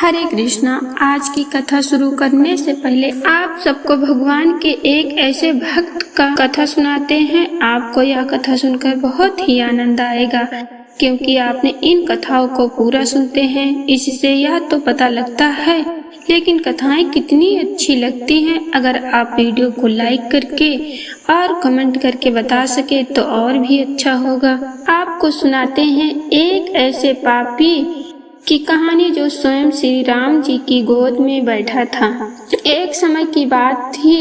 हरे कृष्णा। आज की कथा शुरू करने से पहले आप सबको भगवान के एक ऐसे भक्त का कथा सुनाते हैं। आपको यह कथा सुनकर बहुत ही आनंद आएगा, क्योंकि आपने इन कथाओं को पूरा सुनते हैं। इससे यह तो पता लगता है, लेकिन कथाएं कितनी अच्छी लगती हैं। अगर आप वीडियो को लाइक करके और कमेंट करके बता सके तो और भी अच्छा होगा। आपको सुनाते हैं एक ऐसे पापी की कहानी जो स्वयं श्री राम जी की गोद में बैठा था। एक समय की बात थी,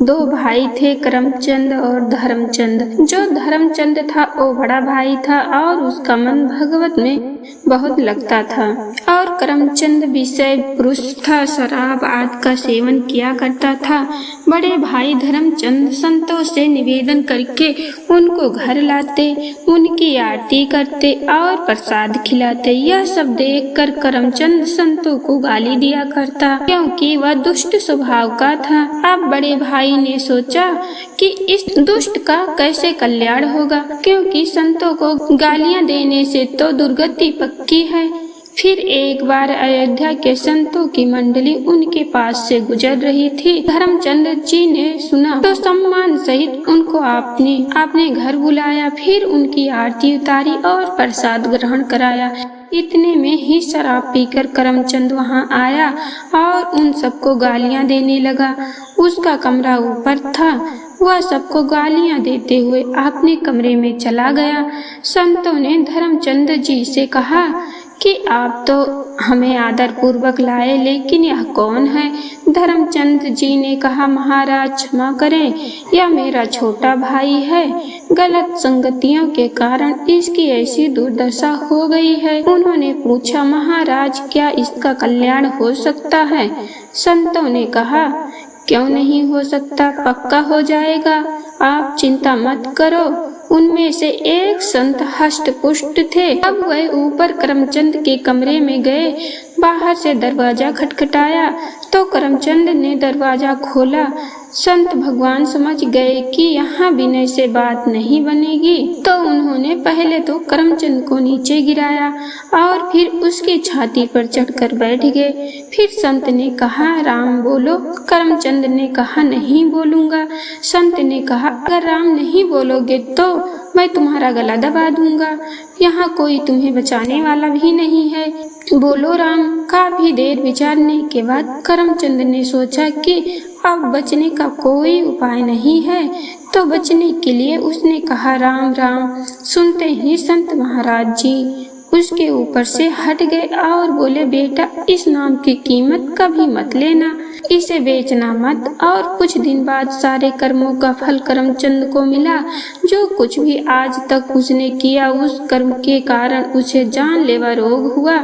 दो भाई थे, करमचंद और धर्मचंद। जो धर्मचंद था वो बड़ा भाई था और उसका मन भगवत में बहुत लगता था, और करमचंद विषय पुरुष था, शराब आदि का सेवन किया करता था। बड़े भाई धर्मचंद संतों से निवेदन करके उनको घर लाते, उनकी आरती करते और प्रसाद खिलाते। यह सब देखकर करमचंद संतों को गाली दिया करता, क्योंकि वह दुष्ट स्वभाव का था। अब बड़े भाई ने सोचा कि इस दुष्ट का कैसे कल्याण होगा, क्योंकि संतों को गालियां देने से तो दुर्गति पक्की है। फिर एक बार अयोध्या के संतों की मंडली उनके पास से गुजर रही थी। धर्मचंद जी ने सुना तो सम्मान सहित उनको आपने घर बुलाया, फिर उनकी आरती उतारी और प्रसाद ग्रहण कराया। इतने में ही शराब पीकर करमचंद वहां आया और उन सबको गालियां देने लगा। उसका कमरा ऊपर था, वह सबको गालियां देते हुए अपने कमरे में चला गया। संतों ने धर्मचंद जी से कहा कि आप तो हमें आदर पूर्वक लाए, लेकिन यह कौन है? धर्मचंद जी ने कहा, महाराज क्षमा करें, यह मेरा छोटा भाई है। गलत संगतियों के कारण इसकी ऐसी दुर्दशा हो गई है। उन्होंने पूछा, महाराज क्या इसका कल्याण हो सकता है? संतों ने कहा, क्यों नहीं हो सकता, पक्का हो जाएगा, आप चिंता मत करो। उनमें से एक संत हष्ट पुष्ट थे। अब वह ऊपर करमचंद के कमरे में गए। बाहर से दरवाजा खटखटाया तो करमचंद ने दरवाजा खोला। संत भगवान समझ गए कि यहाँ विनय से बात नहीं बनेगी, तो उन्होंने पहले तो करमचंद को नीचे गिराया और फिर उसकी छाती पर चढ़कर बैठ गए। फिर संत ने कहा, राम बोलो। करमचंद ने कहा, नहीं बोलूंगा। संत ने कहा, अगर राम नहीं बोलोगे तो मैं तुम्हारा गला दबा दूंगा, यहाँ कोई तुम्हें बचाने वाला भी नहीं है, बोलो राम। काफी देर विचारने के बाद करमचंद ने सोचा कि अब बचने का कोई उपाय नहीं है, तो बचने के लिए उसने कहा, राम राम। सुनते ही संत महाराज जी उसके ऊपर से हट गए और बोले, बेटा इस नाम की कीमत कभी मत लेना, इसे बेचना मत। और कुछ दिन बाद सारे कर्मों का फल करमचंद को मिला। जो कुछ भी आज तक उसने किया, उस कर्म के कारण उसे जानलेवा रोग हुआ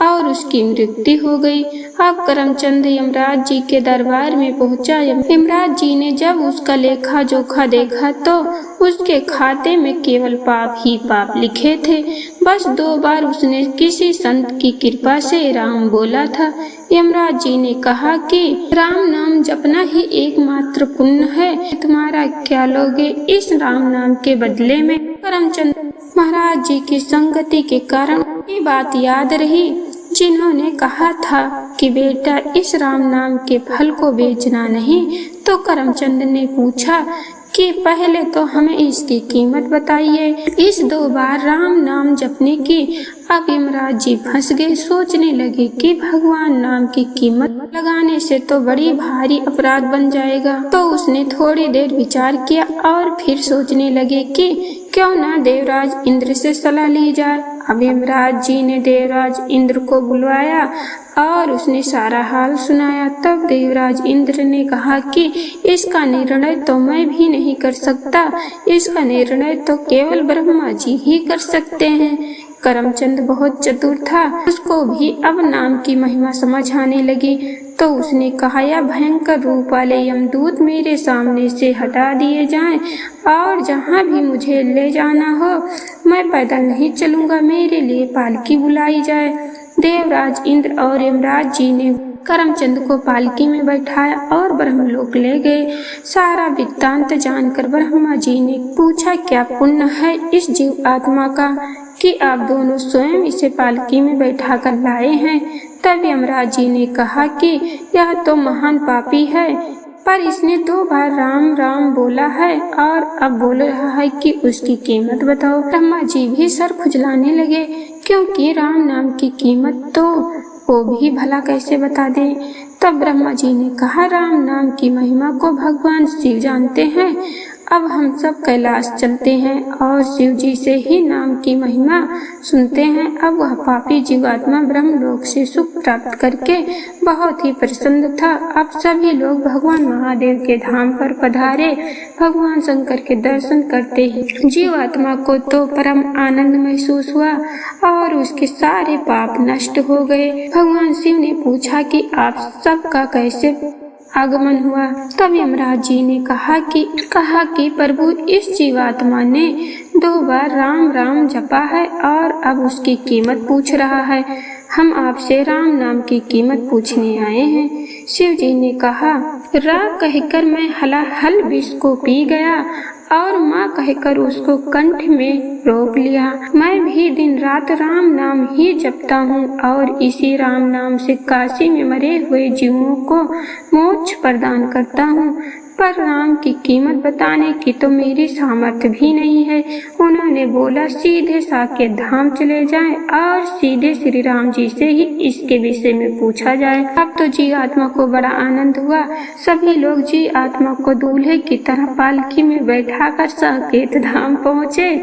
और उसकी मृत्यु हो गई। अब करमचंद यमराज जी के दरबार में पहुंचा। यमराज जी ने जब उसका लेखा जोखा देखा तो उसके खाते में केवल पाप ही पाप लिखे थे। बस 2 बार उसने किसी संत की कृपा से राम बोला था। यमराज जी ने कहा कि राम नाम जपना ही एकमात्र पुण्य है, तुम्हारा क्या लोगे इस राम नाम के बदले में? करमचंद महाराज जी की संगति के कारण ये बात याद रही, जिन्होंने कहा था कि बेटा इस राम नाम के फल को बेचना नहीं। तो करमचंद ने पूछा कि पहले तो हमें इसकी कीमत बताइए। इस 2 बार राम नाम जपने की अब यमराज जी फंस गए। सोचने लगे कि भगवान नाम की कीमत लगाने से तो बड़ी भारी अपराध बन जाएगा। तो उसने थोड़ी देर विचार किया और फिर सोचने लगे कि क्यों ना देवराज इंद्र से सलाह ली जाए। अब यमराज जी ने देवराज इंद्र को बुलवाया और उसने सारा हाल सुनाया। तब देवराज इंद्र ने कहा कि इसका निर्णय तो मैं भी नहीं कर सकता, इसका निर्णय तो केवल ब्रह्मा जी ही कर सकते हैं। करमचंद बहुत चतुर था, उसको भी अब नाम की महिमा समझ आने लगी। तो उसने कहा, यह भयंकर रूप वाले यमदूत मेरे सामने से हटा दिए जाएं और जहाँ भी मुझे ले जाना हो मैं पैदल नहीं चलूंगा, मेरे लिए पालकी बुलाई जाए। देवराज इंद्र और यमराज जी ने करमचंद को पालकी में बैठाया और ब्रह्मलोक ले गए। सारा वृत्तांत जानकर ब्रह्मा जी ने पूछा, क्या पुण्य है इस जीव आत्मा का कि आप दोनों स्वयं इसे पालकी में बैठा कर लाए हैं? तब यमराज जी ने कहा कि यह तो महान पापी है, पर इसने 2 बार राम राम बोला है और अब बोल रहा है कि उसकी कीमत बताओ। ब्रह्मा जी भी सर खुजलाने लगे, क्योंकि राम नाम की कीमत तो वो भी भला कैसे बता दे। तब ब्रह्मा जी ने कहा, राम नाम की महिमा को भगवान शिव जानते हैं। अब हम सब कैलाश चलते हैं और शिव जी से ही नाम की महिमा सुनते हैं। अब वह पापी जीवात्मा ब्रह्मलोक से सुख प्राप्त करके बहुत ही प्रसन्न था। अब सभी लोग भगवान महादेव के धाम पर पधारे। भगवान शंकर के दर्शन करते ही जीवात्मा को तो परम आनंद महसूस हुआ और उसके सारे पाप नष्ट हो गए। भगवान शिव ने पूछा कि आप सबका कैसे आगमन हुआ। तब यमराज जी ने कहा कि प्रभु, इस जीवात्मा ने 2 बार राम राम जपा है और अब उसकी कीमत पूछ रहा है। हम आपसे राम नाम की कीमत पूछने आए हैं। शिव जी ने कहा, रा कहकर मैं हलाहल विष को पी गया और माँ कहकर उसको कंठ में रोक लिया। मैं भी दिन रात राम नाम ही जपता हूँ और इसी राम नाम से काशी में मरे हुए जीवों को मोक्ष प्रदान करता हूँ, पर राम की कीमत बताने की तो मेरी सामर्थ्य भी नहीं है। उन्होंने बोला, सीधे साकेत धाम चले जाएं और सीधे श्री राम जी से ही इसके विषय में पूछा जाए। अब तो जी आत्मा को बड़ा आनंद हुआ। सभी लोग जी आत्मा को दूल्हे की तरह पालकी में बैठाकर साकेत धाम पहुँचे।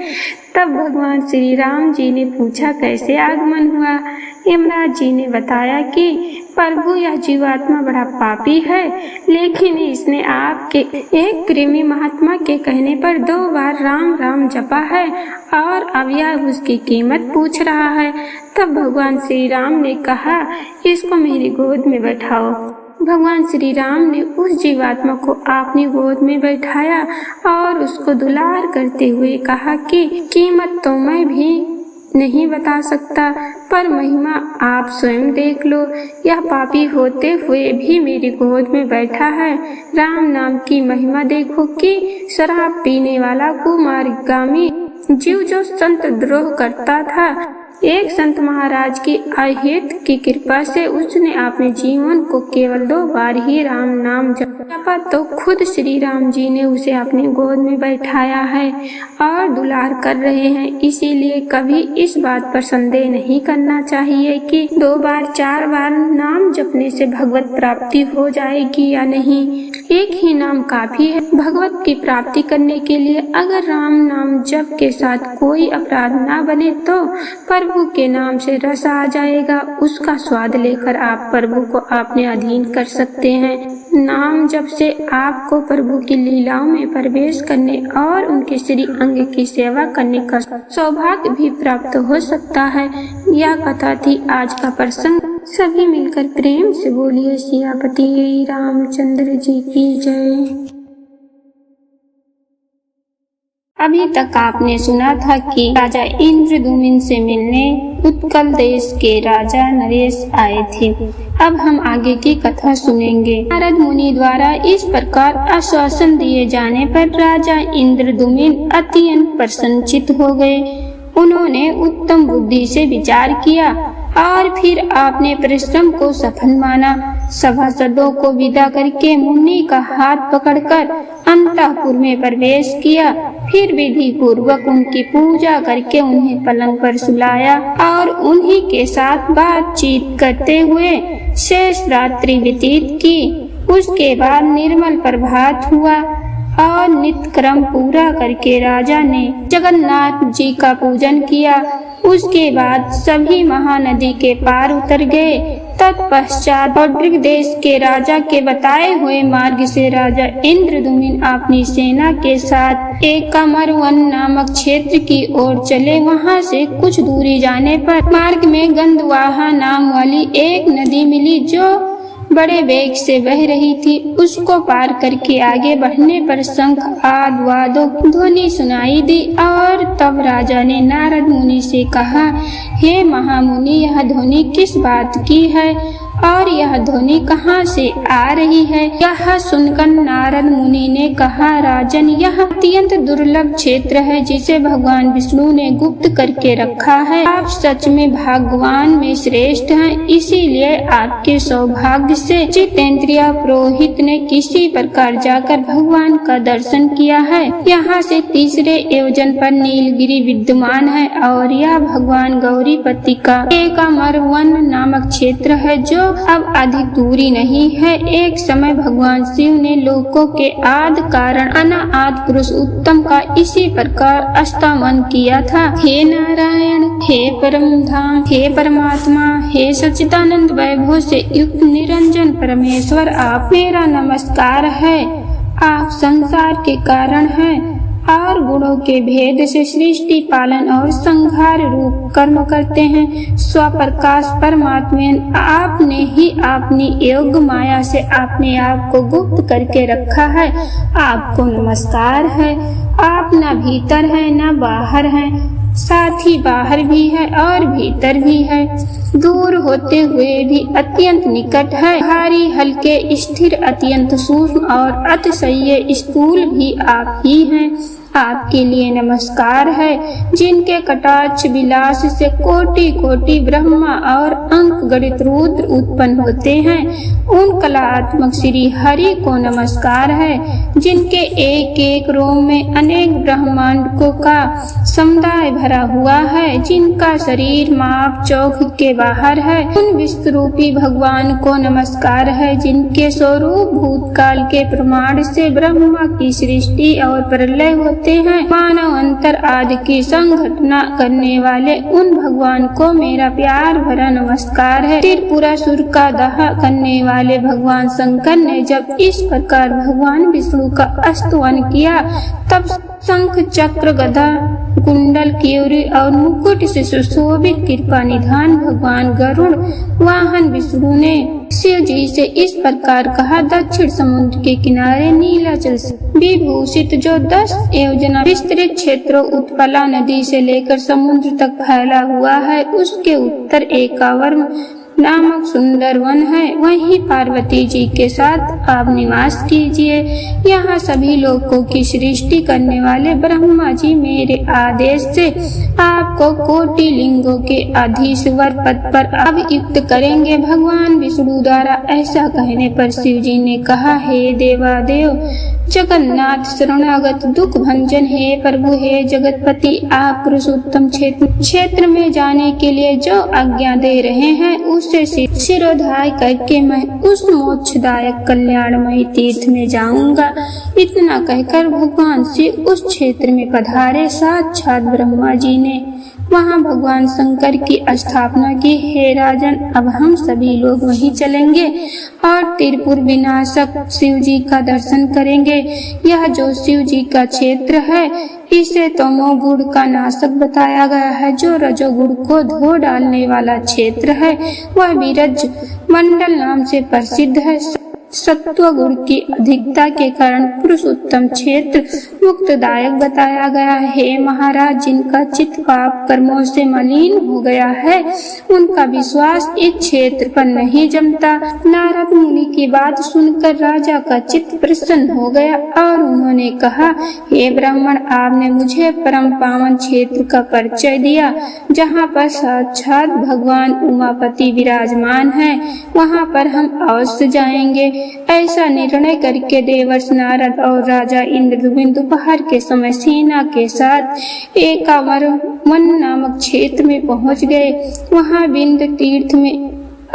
तब भगवान श्री राम जी ने पूछा, कैसे आगमन हुआ। यमराज जी ने बताया कि प्रभु, यह जीवात्मा बड़ा पापी है, लेकिन इसने आपके एक प्रेमी महात्मा के कहने पर 2 बार राम राम जपा है और अब यह उसकी कीमत पूछ रहा है। तब भगवान श्री राम ने कहा, इसको मेरी गोद में बैठाओ। भगवान श्री राम ने उस जीवात्मा को अपनी गोद में बैठाया और उसको दुलार करते हुए कहा कि कीमत तो मैं भी नहीं बता सकता, पर महिमा आप स्वयं देख लो। यह पापी होते हुए भी मेरी गोद में बैठा है। राम नाम की महिमा देखो कि शराब पीने वाला कुमार्गामी जीव जो संत द्रोह करता था, एक संत महाराज की अहेत की कृपा से उसने अपने जीवन को केवल 2 बार ही राम नाम जपा, तो खुद श्री राम जी ने उसे अपनी गोद में बैठाया है और दुलार कर रहे हैं। इसीलिए कभी इस बात पर संदेह नहीं करना चाहिए कि 2 बार 4 बार नाम जपने से भगवत प्राप्ति हो जाएगी या नहीं। एक ही नाम काफी है भगवत की प्राप्ति करने के लिए। अगर राम नाम जप के साथ कोई अपराध ना बने तो प्रभु के नाम से रस आ जाएगा। उसका स्वाद लेकर आप प्रभु को अपने अधीन कर सकते हैं। नाम जप से आपको प्रभु की लीलाओं में प्रवेश करने और उनके श्री अंग की सेवा करने का सौभाग्य भी प्राप्त हो सकता है। यह कथा थी आज का प्रसंग। सभी मिलकर प्रेम से बोलिए सियापति रामचंद्र जी की जय। अभी तक आपने सुना था कि राजा इंद्रद्युम्न से मिलने उत्कल देश के राजा नरेश आए थे। अब हम आगे की कथा सुनेंगे। नारद मुनि द्वारा इस प्रकार आश्वासन दिए जाने पर राजा इंद्रद्युम्न अत्यंत प्रसन्नचित्त हो गए। उन्होंने उत्तम बुद्धि से विचार किया और फिर अपने परिश्रम को सफल माना। सभासदों को विदा करके मुनि का हाथ पकड़कर अंतःपुर में प्रवेश किया। फिर विधि पूर्वक उनकी पूजा करके उन्हें पलंग पर सुलाया और उन्हीं के साथ बातचीत करते हुए शेष रात्रि व्यतीत की। उसके बाद निर्मल प्रभात हुआ और नित्य क्रम पूरा करके राजा ने जगन्नाथ जी का पूजन किया। उसके बाद सभी महानदी के पार उतर गए। तत्पश्चात औड्रिक देश के राजा के बताए हुए मार्ग से राजा इंद्रद्युम्न अपनी सेना के साथ एकमरवन नामक क्षेत्र की ओर चले। वहां से कुछ दूरी जाने पर मार्ग में गंधवाहा नाम वाली एक नदी मिली जो बड़े वेग से बह रही थी। उसको पार करके आगे बढ़ने पर शंख आदि वाद्यों की ध्वनि सुनाई दी और तब राजा ने नारद मुनि से कहा, हे महामुनि, यह ध्वनि किस बात की है और यह ध्वनि कहाँ से आ रही है? यह सुनकर नारद मुनि ने कहा, राजन, यह अत्यंत दुर्लभ क्षेत्र है जिसे भगवान विष्णु ने गुप्त करके रखा है। आप सच में भगवान में श्रेष्ठ हैं, इसीलिए आपके सौभाग्य से जितेंद्रिय पुरोहित ने किसी प्रकार जाकर भगवान का दर्शन किया है। यहाँ से 3 योजन पर नीलगिरी विद्यमान है और यह भगवान गौरीपति का एक अमर वन नामक क्षेत्र है जो अब अधिक दूरी नहीं है। एक समय भगवान शिव ने लोकों के आदि कारण अनादि पुरुष उत्तम का इसी प्रकार स्तमन किया था। हे नारायण, हे परम धाम, हे परमात्मा, हे सच्चिदानंद वैभव से युक्त निरंजन परमेश्वर, आप मेरा नमस्कार है। आप संसार के कारण हैं और गुणों के भेद से सृष्टि पालन और संहार रूप कर्म करते हैं। स्वप्रकाश परमात्मा आपने ही अपनी योग माया से अपने आप को गुप्त करके रखा है। आपको नमस्कार है। आप न भीतर है न बाहर है, साथ ही बाहर भी है और भीतर भी है, दूर होते हुए भी अत्यंत निकट है, भारी हल्के स्थिर अत्यंत सूक्ष्म और अतिशय स्थूल भी आप ही हैं। आपके लिए नमस्कार है। जिनके कटाक्ष विलास से कोटि कोटि ब्रह्मा और अंक गणित रुद्र उत्पन्न होते हैं, उन कलात्मक श्री हरि को नमस्कार है। जिनके एक एक रोम में अनेक ब्रह्मांडों का समुदाय भरा हुआ है, जिनका शरीर माप चौक के बाहर है, उन विश्वरूपी भगवान को नमस्कार है। जिनके स्वरूप भूतकाल के प्रमाण से ब्रह्मा की सृष्टि और प्रलय होते हैं, मानव अंतर आदि की संघटना करने वाले उन भगवान को मेरा प्यार भरा नमस्कार है। त्रिपुरासुर का दहा करने वाले भगवान शंकर ने जब इस प्रकार भगवान विष्णु का स्तवन किया, तब शंख चक्र गदा कुंडल केयूरी और मुकुट से सुशोभित कृपा निधान भगवान गरुड़ वाहन विष्णु ने शिव जी से इस प्रकार कहा, दक्षिण समुद्र के किनारे नीलाचल से विभूषित जो 10 योजना विस्तृत क्षेत्र उत्पला नदी से लेकर समुद्र तक फैला हुआ है, उसके उत्तर एकावर्ण नामक सुंदर वन है। वहीं पार्वती जी के साथ आप निवास कीजिए। यहाँ सभी लोगों की सृष्टि करने वाले ब्रह्मा जी मेरे आदेश से आपको कोटि लिंगों के अधीश्वर पद पर अभियुक्त करेंगे। भगवान विष्णु द्वारा ऐसा कहने पर शिव जी ने कहा, हे देवादेव जगन्नाथ शरणागत दुख भंजन, हे प्रभु, हे जगतपति, आप पुरुषोत्तम क्षेत्र में जाने के लिए जो आज्ञा दे रहे हैं, उससे शिरोधार्य करके मैं उस मोक्षदायक कल्याणमय तीर्थ में जाऊंगा। इतना कहकर भगवान शिव उस क्षेत्र में पधारे। साक्षात ब्रह्मा जी ने वहाँ भगवान शंकर की स्थापना की। हे राजन, अब हम सभी लोग वहीं चलेंगे और त्रिपुर विनाशक शिव जी का दर्शन करेंगे। यह जो शिव जी का क्षेत्र है, इसे तमोगुण का नाशक बताया गया है। जो रजोगुण को धो डालने वाला क्षेत्र है, वह विरज मंडल नाम से प्रसिद्ध है। सत्व गुण की अधिकता के कारण पुरुषोत्तम क्षेत्र मुक्तदायक बताया गया है। हे महाराज, जिनका चित्त पाप कर्मों से मलिन हो गया है, उनका विश्वास इस क्षेत्र पर नहीं जमता। नारद मुनि की बात सुनकर राजा का चित्त प्रसन्न हो गया और उन्होंने कहा, हे ब्राह्मण, आपने मुझे परम पावन क्षेत्र का परिचय दिया, जहाँ पर साक्षात भगवान उमापति विराजमान है। वहाँ पर हम अवश्य जाएंगे। ऐसा निर्णय करके देवर्ष नारद और राजा इंद्रद्युम्न दोपहर के समय सेना के साथ एकावर्ण वन नामक क्षेत्र में पहुंच गए। वहां बिंद तीर्थ में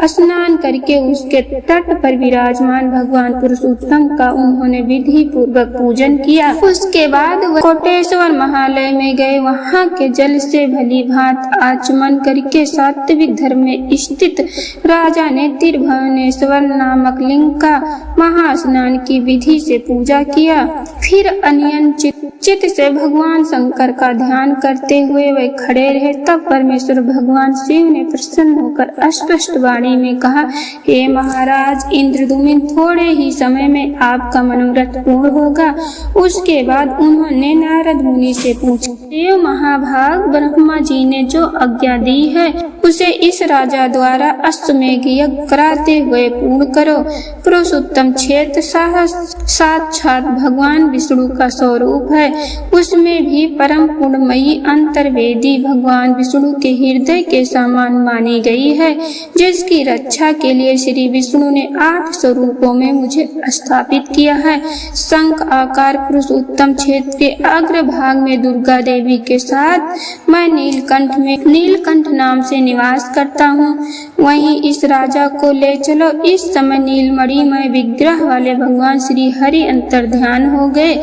स्नान करके उसके तट पर विराजमान भगवान पुरुषोत्तम का उन्होंने विधि पूर्वक पूजन किया। उसके बाद वह कोटेश्वर महालय में गए। वहां के जल से भली भांति आचमन करके सात्विक धर्म में स्थित राजा ने त्रिभुवनेश्वर नामक लिंग का महास्नान की विधि से पूजा किया। फिर अनियंत्रित चित्त से भगवान शंकर का ध्यान करते हुए वे खड़े रहे। तब परमेश्वर भगवान शिव ने प्रसन्न होकर स्पष्ट वाणी वाणी में कहा, हे महाराज इंद्रद्युम्न, थोड़े ही समय में आपका मनोरथ पूर्ण होगा। उसके बाद उन्होंने नारद मुनि से पूछा, देव महाभाग, ब्रह्मा जी ने जो आज्ञा दी है उसे इस राजा द्वारा अश्वमेध यज्ञ कराते हुए पूर्ण करो। पुरुषोत्तम क्षेत्र साक्षात भगवान विष्णु का स्वरूप है। उसमें भी परम पुण्यमयी अंतर्वेदी भगवान विष्णु के हृदय के समान मानी गई है, जिसकी रक्षा के लिए श्री विष्णु ने 8 स्वरूपों में मुझे स्थापित किया है। शंख आकार पुरुषोत्तम क्षेत्र के अग्र भाग में दुर्गा देवी के साथ मैं नीलकंठ नाम से निवास करता हूँ। वहीं इस राजा को ले चलो। इस समय नीलमणिमय विग्रह वाले भगवान श्री हरि अंतर्ध्यान हो गए।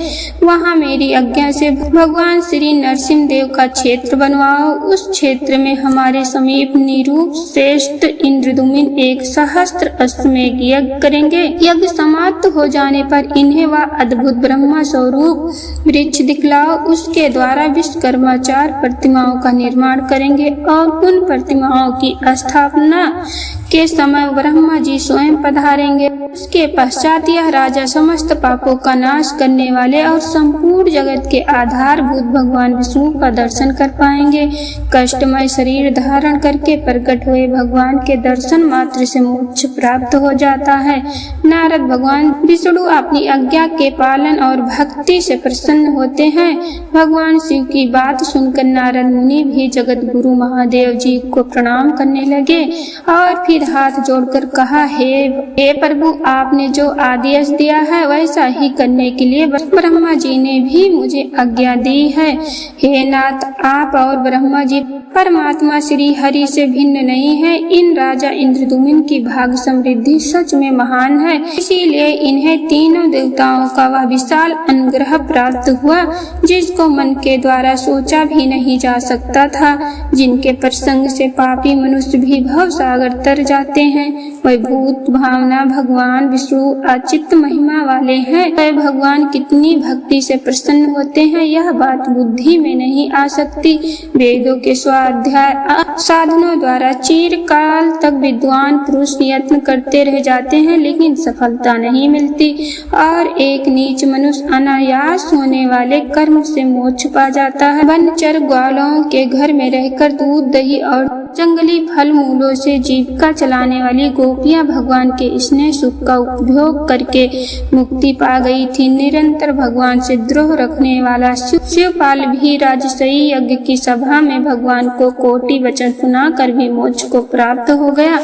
वहाँ मेरी आज्ञा से भगवान श्री नरसिंह देव का क्षेत्र बनवाओ। उस क्षेत्र में हमारे समीप निरूप श्रेष्ठ इंद्रद्युम्न 1 सहस्त्र अश्वमेध यज्ञ करेंगे। यज्ञ समाप्त हो जाने पर इन्हें वह अद्भुत ब्रह्मा स्वरूप वृक्ष दिखलाओ। उसके द्वारा विश्वकर्मा 4 प्रतिमाओं का निर्माण करेंगे और उन प्रतिमाओं की स्थापना के समय ब्रह्मा जी स्वयं पधारेंगे। उसके पश्चात यह राजा समस्त पापों का नाश करने वाले और संपूर्ण जगत के आधारभूत भगवान विष्णु का दर्शन कर पाएंगे। कष्टमय शरीर धारण करके प्रकट हुए भगवान के दर्शन मात्र से मोक्ष प्राप्त हो जाता है। नारद भगवान विष्णु अपनी आज्ञा के पालन और भक्ति से प्रसन्न होते हैं। भगवान शिव की बात सुनकर नारद मुनि भी जगत गुरु महादेव जी को प्रणाम करने लगे और फिर हाथ जोड़कर कहा, हे प्रभु, आपने जो आदेश दिया है वैसा ही करने के लिए ब्रह्मा जी ने भी मुझे आज्ञा दी है। हे नाथ, आप और ब्रह्मा जी परमात्मा श्री हरि से भिन्न नहीं है। इन राजा इंद्रद्युम्न की भाग समृद्धि सच में महान है, इसीलिए इन्हें तीनों देवताओं का वह विशाल अनुग्रह प्राप्त हुआ जिसको मन के द्वारा सोचा भी नहीं जा सकता था। जिनके प्रसंग से पापी मनुष्य भी भव सागर तर जाते हैं, वह भूत भावना भगवान विष्णु अचित महिमा वाले हैं। वह भगवान कितनी भक्ति से प्रसन्न होते हैं यह बात बुद्धि में नहीं आ सकती। वेदों के स्वाध्याय साधनों द्वारा चिरकाल तक विद्वान पुरुष यत्न करते रह जाते हैं लेकिन सफलता नहीं मिलती और एक नीच मनुष्य अनायास होने वाले कर्म से मोक्ष पा जाता है। वनचर ग्वालों के घर में रहकर दूध दही और जंगली फल मूलों से जीविका चलाने वाली गोपियां भगवान के स्नेह सुख का उपभोग करके मुक्ति पा गई थी। निरंतर भगवान से द्रोह रखने वाला शिवपाल भी राजसई यज्ञ की सभा में भगवान को कोटि वचन सुनाकर भी मोक्ष को प्राप्त हो गया।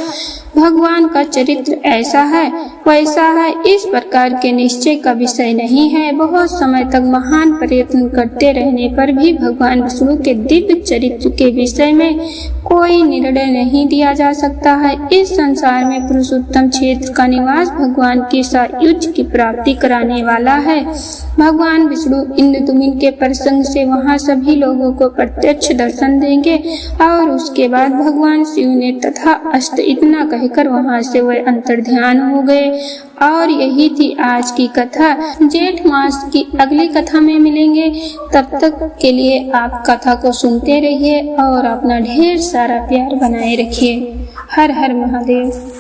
भगवान का चरित्र ऐसा है वैसा है इस प्रकार के निश्चय का विषय नहीं है। बहुत समय तक महान प्रयत्न करते रहने पर भी भगवान विष्णु के दिव्य चरित्र के विषय में कोई निर्णय नहीं दिया जा सकता है। इस संसार में पुरुषोत्तम क्षेत्र का निवास भगवान के सायुज्य की प्राप्ति कराने वाला है। भगवान विष्णु इंद्रद्युम्न के प्रसंग से वहाँ सभी लोगों को प्रत्यक्ष दर्शन देंगे और उसके बाद भगवान शिव ने तथा अस्त इतना कहकर वहाँ से वह अंतर्ध्यान हो गए। और यही थी आज की कथा। जेठ मास की अगली कथा में मिलेंगे। तब तक के लिए आप कथा को सुनते रहिए और अपना ढेर सारा प्यार बनाए रखिए। हर हर महादेव।